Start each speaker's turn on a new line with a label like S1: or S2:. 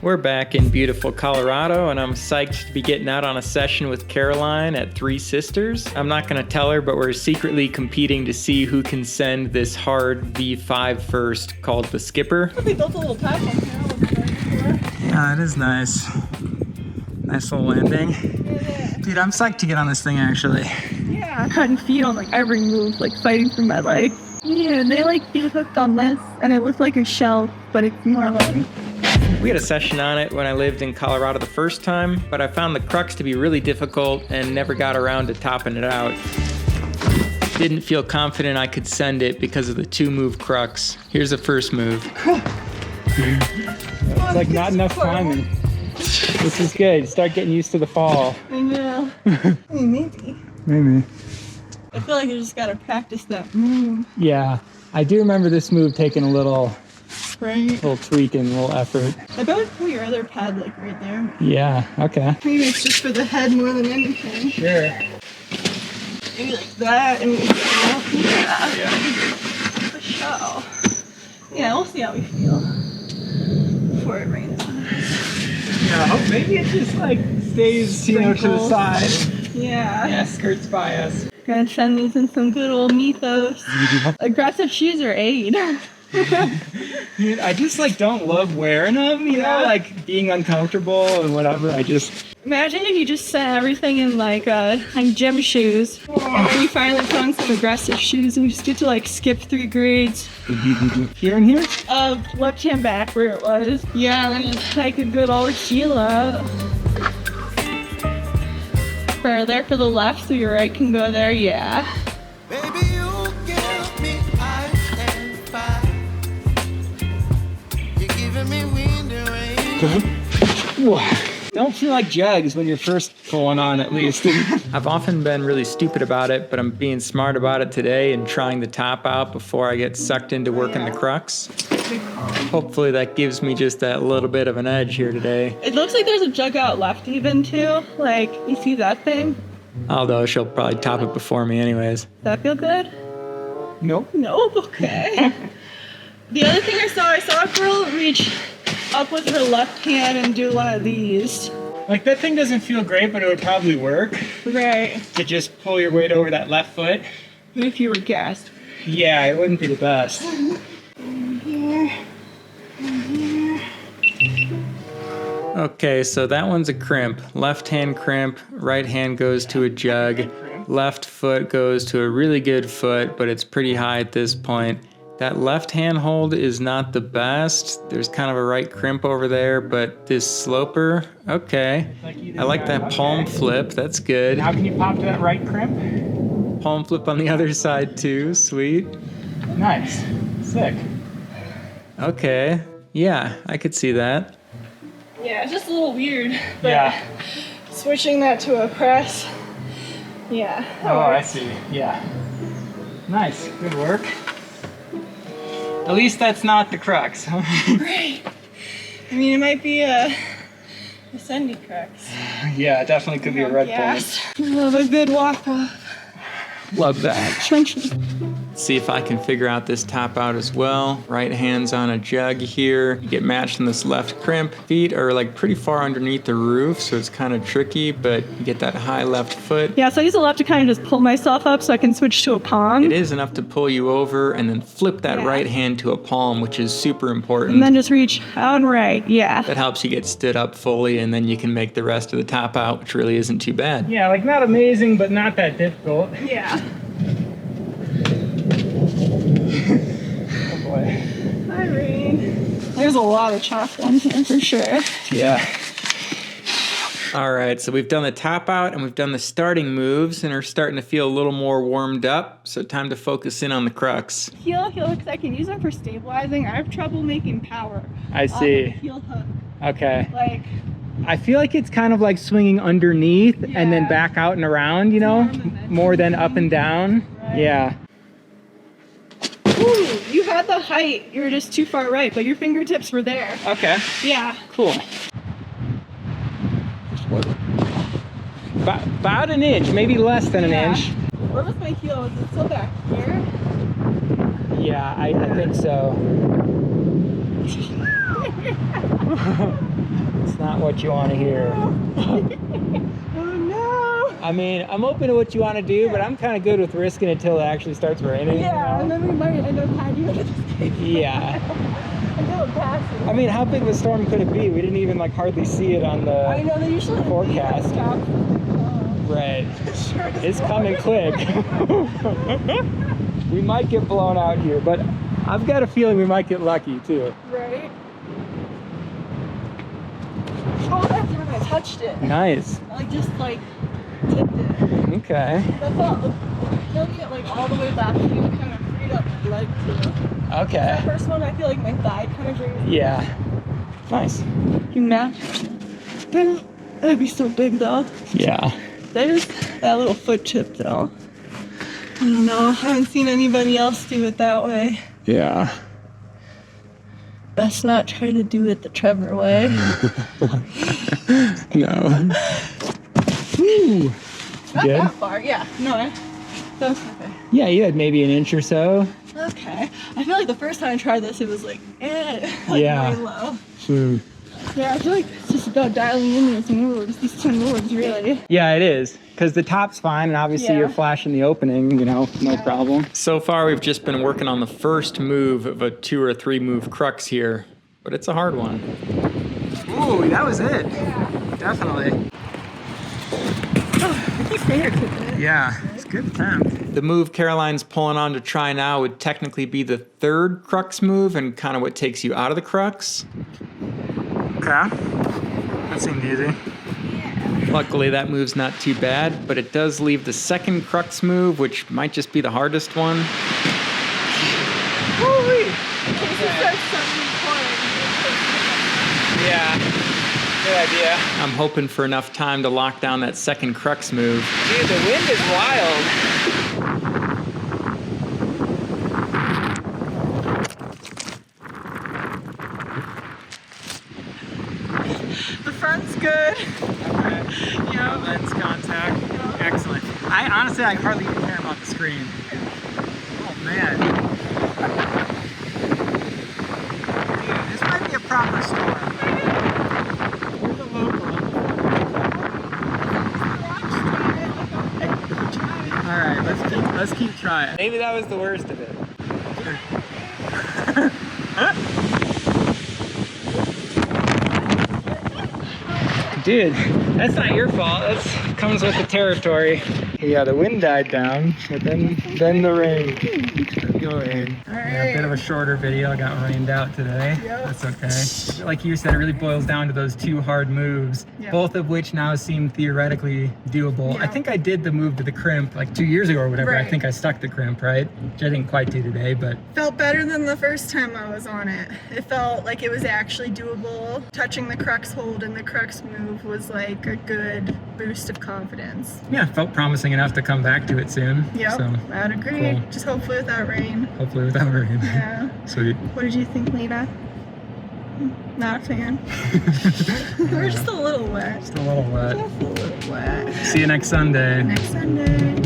S1: We're back in beautiful Colorado, and I'm psyched to be getting out on a session with Caroline at Three Sisters. I'm not going to tell her, but we're secretly competing to see who can send this hard V5 first, called the Skipper.
S2: They built a little platform here.
S1: Yeah, it is nice. Nice little landing.
S2: Yeah.
S1: Dude, I'm psyched to get on this thing, actually.
S2: Yeah, I couldn't feel on like every move, like fighting for my life. Yeah, they like feel hooked on this, and it looks like a shell, but it's more like...
S1: We had a session on it when I lived in Colorado the first time, but I found the crux to be really difficult and never got around to topping it out. Didn't feel confident I could send it because of the 2-move crux. Here's the first move.
S3: It's like not enough climbing. This is good. Start getting used to the fall.
S2: I know. Maybe.
S3: Maybe.
S2: I feel like I just gotta practice that move.
S3: Yeah. I do remember this move taking a little tweaking, a little effort.
S2: I bet we put your other pad like right there.
S3: Yeah, okay.
S2: Maybe it's just for the head more than anything.
S3: Sure.
S2: Maybe like that, and maybe like that.
S3: Yeah.
S2: The shell. Yeah, we'll see how we feel before it rains on us.
S3: Yeah, maybe it just like stays, to the side.
S2: Yeah.
S3: Yeah, skirts by us.
S2: Gonna send these in some good old mythos. Aggressive shoes are 8.
S3: Dude, I just like don't love wearing them, you know, like being uncomfortable and whatever.
S2: Imagine if you just sent everything in like gym shoes, and then you finally found some aggressive shoes, and you just get to like skip 3 grades.
S3: Here and here?
S2: Left hand back where it was. Yeah, and then just take a good old heel out. Further for the left, so your right can go there. Yeah.
S4: Baby, you give me ice and fire. You're giving me wind and rain.
S3: Don't feel like jugs when you're first pulling on, at least.
S1: I've often been really stupid about it, but I'm being smart about it today and trying the top out before I get sucked into working the crux. Hopefully that gives me just that little bit of an edge here today.
S2: It looks like there's a jug out left even too. Like, you see that thing?
S1: Although she'll probably top it before me anyways.
S2: Does that feel good?
S3: Nope.
S2: Nope, okay. The other thing I saw a girl reach up with her left hand and do one of these.
S3: Like that thing doesn't feel great, but it would probably work.
S2: Right.
S3: To just pull your weight over that left foot.
S2: If you were gassed.
S3: Yeah, it wouldn't be the best.
S1: Okay, so that one's a crimp. Left hand crimp, right hand goes to a jug. Left foot goes to a really good foot, but it's pretty high at this point. That left hand hold is not the best. There's kind of a right crimp over there, but this sloper, okay. I like that palm flip, that's good.
S3: How can you pop to that right crimp?
S1: Palm flip on the other side too, sweet.
S3: Nice, sick.
S1: Okay, yeah, I could see that.
S2: Yeah, it's just a little weird. But
S3: Yeah.
S2: switching that to a press. Yeah.
S3: Oh, I see, yeah. Nice, good work. At least that's not the crux.
S2: Right. I mean, it might be a Sandy crux.
S3: Yeah, it definitely could be a red point.
S2: Love a good walk off.
S1: Love that.
S2: Trenching.
S1: See if I can figure out this top out as well. Right hand's on a jug here. You get matched in this left crimp. Feet are like pretty far underneath the roof, so it's kind of tricky, but you get that high left foot.
S2: Yeah, so I use the left to kind of just pull myself up so I can switch to a palm.
S1: It is enough to pull you over and then flip that right hand to a palm, which is super important.
S2: And then just reach out and right, yeah.
S1: That helps you get stood up fully, and then you can make the rest of the top out, which really isn't too bad.
S3: Yeah, like not amazing, but not that difficult.
S2: Yeah.
S3: Oh boy.
S2: Hi, Rain. There's a lot of chalk on here for sure.
S3: Yeah.
S1: All right, so we've done the top out and we've done the starting moves and are starting to feel a little more warmed up. So time to focus in on the crux.
S2: Heel hooks, I can use them for stabilizing. I have trouble making power.
S3: I see.
S2: Heel hook.
S3: Okay.
S2: Like,
S3: I feel like it's kind of like swinging underneath and then
S2: Yeah.
S3: back out and around, you know, more than up and down.
S2: Right.
S3: Yeah.
S2: ooh, you had the height. You were just too far right, but your fingertips were there.
S3: Okay.
S2: Yeah.
S3: Cool. About an inch, maybe less than an inch.
S2: Where was my heel? Is it still back here?
S3: Yeah, I think so. That's not what you want to hear.
S2: Oh no!
S3: I mean, I'm open to what you want to do, but I'm kind of good with risking it until it actually starts raining.
S2: Yeah,
S3: you
S2: and
S3: know?
S2: then we might end up hiding under the stage.
S3: Yeah.
S2: Until it passes.
S3: I mean, how big of a storm could it be? We didn't even like hardly see it on the
S2: I know they usually
S3: forecast.
S2: Stop.
S3: Right. It's coming quick. We might get blown out here, but I've got a feeling we might get lucky too.
S2: Right? Oh, that time I touched it.
S3: Nice.
S2: I just like tipped it.
S3: Okay.
S2: That felt feeling it like all the way back and it kind of freed up my leg too.
S3: Okay.
S2: That first one I feel like my thigh kind of drained.
S3: Yeah. Nice.
S2: You match. That'd be so big though.
S3: Yeah.
S2: There's that little foot chip though. I don't know. I haven't seen anybody else do it that way.
S3: Yeah.
S2: Best not try to do it the Trevor way.
S3: No. Woo.
S2: Not
S3: Good.
S2: that far, yeah. No, that's okay.
S3: Yeah, you had maybe an inch or so.
S2: Okay. I feel like the first time I tried this, it was like,
S3: Yeah.
S2: really low.
S3: Hmm.
S2: Yeah, I feel like it's just about dialing in these moves, these 2 moves, really.
S3: Yeah, it is. Because the top's fine, and obviously
S2: Yeah.
S3: you're flashing the opening, you know, no problem.
S1: So far, we've just been working on the first move of a 2 or 3 move crux here, but it's a hard one.
S3: Ooh, that was it. Definitely.
S2: I keep fingertipping it.
S3: Yeah, it's a good attempt.
S1: The move Caroline's pulling on to try now would technically be the 3rd crux move and kind of what takes you out of the crux.
S3: Okay. That seemed easy.
S1: Luckily, that move's not too bad, but it does leave the 2nd crux move, which might just be the hardest one.
S2: Woo-wee! In case it starts suddenly pouring.
S3: Yeah. Good idea.
S1: I'm hoping for enough time to lock down that 2nd crux move.
S3: Dude, the wind is wild.
S2: The front's good.
S3: Yeah, lens contact. Excellent. I honestly, I hardly even care about the screen. Oh man. Dude, this might be a proper storm. We're the local. All right, let's keep trying. Maybe that was the worst of it. Dude, that's not your fault. That comes with the territory. Yeah, the wind died down, but then the rain. Go ahead. Yeah, a bit of a shorter video. Got rained out today.
S2: Yep.
S3: That's okay. Like you said, it really boils down to those 2 hard moves,
S2: Yep.
S3: both of which now seem theoretically doable. I
S2: Yep.
S3: think I did the move to the crimp like 2 years ago or whatever. I
S2: Right.
S3: think I stuck the crimp, right? Which I didn't quite do today, but
S2: Felt better than the first time I was on it. It felt like it was actually doable. Touching the crux hold and the crux move was like a good boost of confidence.
S3: yeah, felt promising enough to come back to it soon.
S2: Yep,
S3: So
S2: I would agree.
S3: cool.
S2: Just hopefully without rain.
S3: hopefully without rain.
S2: Yeah.
S3: Sweet.
S2: What did you think, Lena? Not a fan. We're just a little wet.
S3: Just a little wet.
S2: Just a little wet.
S3: See you next Sunday.
S2: Next Sunday.